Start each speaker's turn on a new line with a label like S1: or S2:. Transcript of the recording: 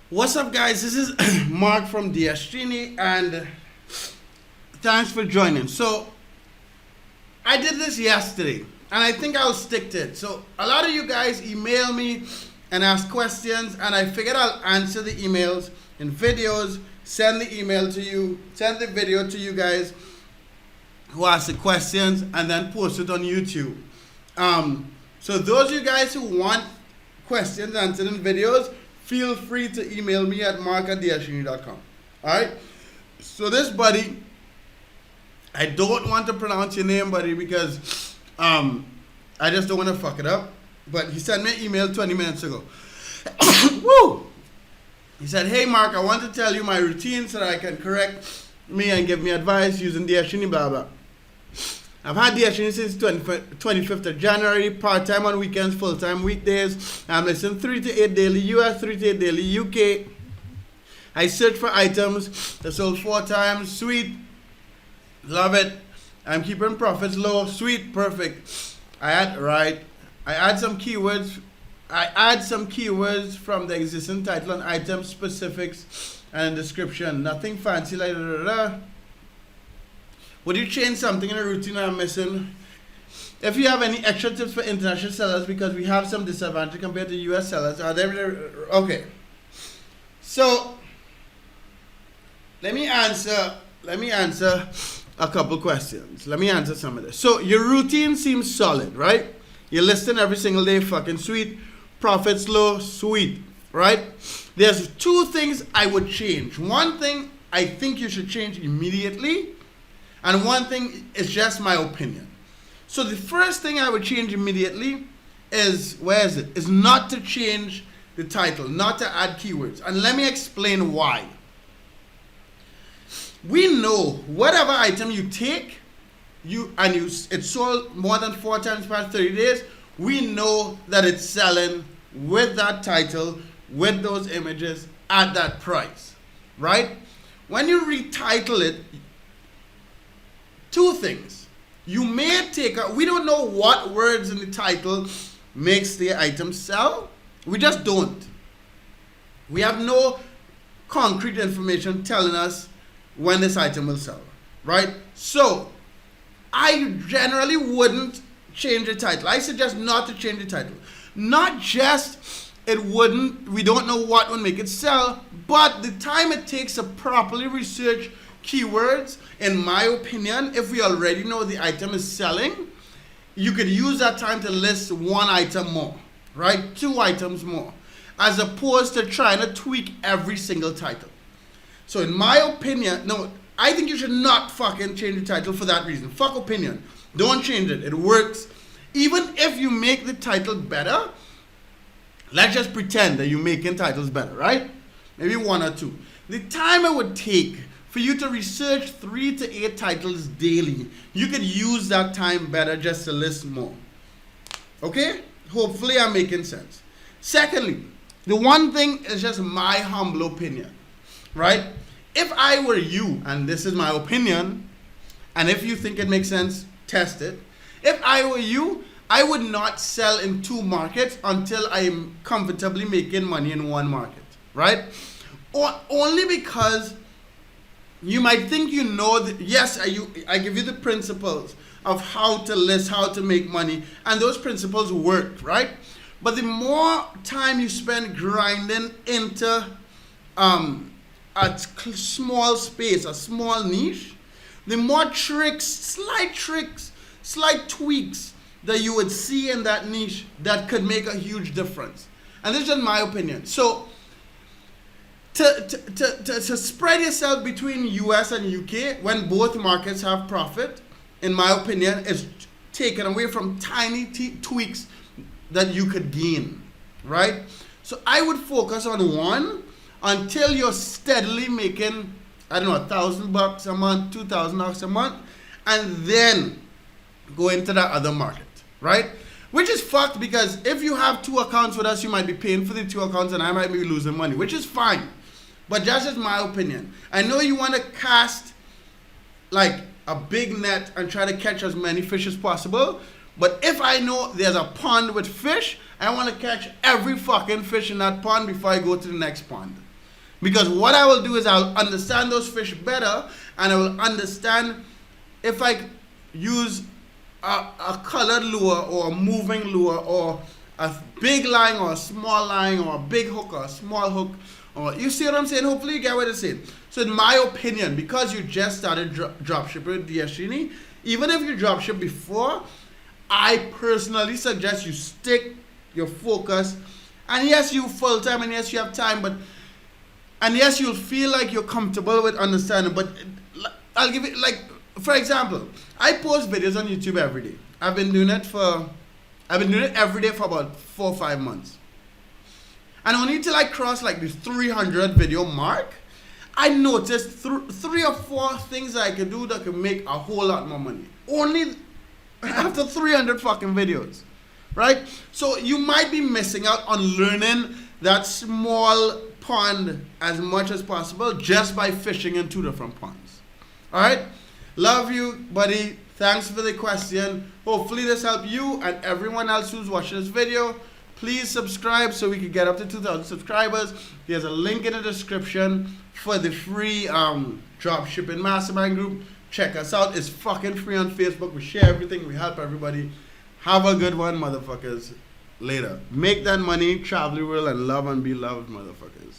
S1: What's up, guys? This is Mark from DSGini, and thanks for joining. So, I did this yesterday, and I think I'll stick to it. So, a lot of you guys email me and ask questions, and I figured I'll answer the emails in videos, send the email to you, send the video to you guys who ask the questions, and then post it on YouTube. So, those of you guys who want questions answered in videos, feel free to email me at mark@dsgini.com. Alright? So this buddy, I don't want to pronounce your name, buddy, because I just don't want to fuck it up. But he sent me an email 20 minutes ago. Woo! He said, "Hey Mark, I want to tell you my routine so that I can correct me and give me advice using DSGini, blah blah. I've had DSGini since 25th of January, part-time on weekends, full-time weekdays. I'm listening 3 to 8 daily US, 3 to 8 daily UK. I search for items that sold 4 times. Sweet. Love it. I'm keeping profits low. Sweet. Perfect. I add some keywords. I add some keywords from the existing title and item specifics and description. Nothing fancy like da. Would you change something in a routine I'm missing? If you have any extra tips for international sellers, because we have some disadvantage compared to US sellers, are there? Okay. So let me answer a couple questions. Let me answer some of this. So your routine seems solid, right? You're listing every single day, fucking sweet. Profits low, sweet, right? There's 2 things I would change. One thing I think you should change immediately. And one thing is just my opinion. So the first thing I would change immediately is, is not to change the title, not to add keywords. And let me explain why. We know whatever item you take, it's sold more than 4 times past 30 days, we know that it's selling with that title, with those images, at that price, right? When you retitle it, 2 things. You may take we don't know what words in the title makes the item sell. We just don't. We have no concrete information telling us when this item will sell, right? So, I generally wouldn't change the title. I suggest not to change the title. Not just we don't know what would make it sell, but the time it takes to properly research keywords, in my opinion, if we already know the item is selling, you could use that time to list 1 item more, right? 2 items more, as opposed to trying to tweak every single title. So in my opinion, no, I think you should not fucking change the title for that reason. Fuck opinion. Don't change it. It works. Even if you make the title better, let's just pretend that you're making titles better, right? Maybe 1 or 2. The time it would take for you to research 3 to 8 titles daily, you could use that time better just to list more. Okay? Hopefully I'm making sense. Secondly, the one thing is just my humble opinion, right? If I were you, and this is my opinion, and if you think it makes sense, test it. If I were you, I would not sell in 2 markets until I'm comfortably making money in 1 market, right? Or only because you might think you know that, yes, I give you the principles of how to list, how to make money, and those principles work, right? But the more time you spend grinding into a small space, a small niche, the more slight tweaks that you would see in that niche that could make a huge difference. And this is just my opinion. So to spread yourself between US and UK when both markets have profit, in my opinion, is taken away from tiny tweaks that you could gain, right? So I would focus on 1 until you're steadily making, I don't know, $1,000 a month, $2,000 a month, and then go into that other market, right? Which is fucked, because if you have 2 accounts with us, you might be paying for the 2 accounts and I might be losing money, which is fine. But that's just my opinion. I know you want to cast like a big net and try to catch as many fish as possible, but if I know there's a pond with fish, I want to catch every fucking fish in that pond before I go to the next pond. Because what I will do is I'll understand those fish better, and I will understand if I use a colored lure or a moving lure or a big line or a small line or a big hook or a small hook. Or, you see what I'm saying? Hopefully you get what I'm saying. So in my opinion, because you just started dropshipping with Destiny, even if you dropship before, I personally suggest you stick your focus. And yes, you full time, and yes, you have time, and yes, you'll feel like you're comfortable with understanding. But I'll give it, like, for example, I post videos on YouTube every day. I've been doing it every day for about 4 or 5 months. And only till I cross like the 300 video mark, I noticed 3 or 4 things that I can do that can make a whole lot more money. Only after 300 fucking videos, right? So you might be missing out on learning that small pond as much as possible just by fishing in 2 different ponds. All right? Love you, buddy. Thanks for the question. Hopefully this helped you and everyone else who's watching this video. Please subscribe so we can get up to 2,000 subscribers. There's a link in the description for the free dropshipping mastermind group. Check us out. It's fucking free on Facebook. We share everything. We help everybody. Have a good one, motherfuckers. Later. Make that money, travel the world, and love and be loved, motherfuckers.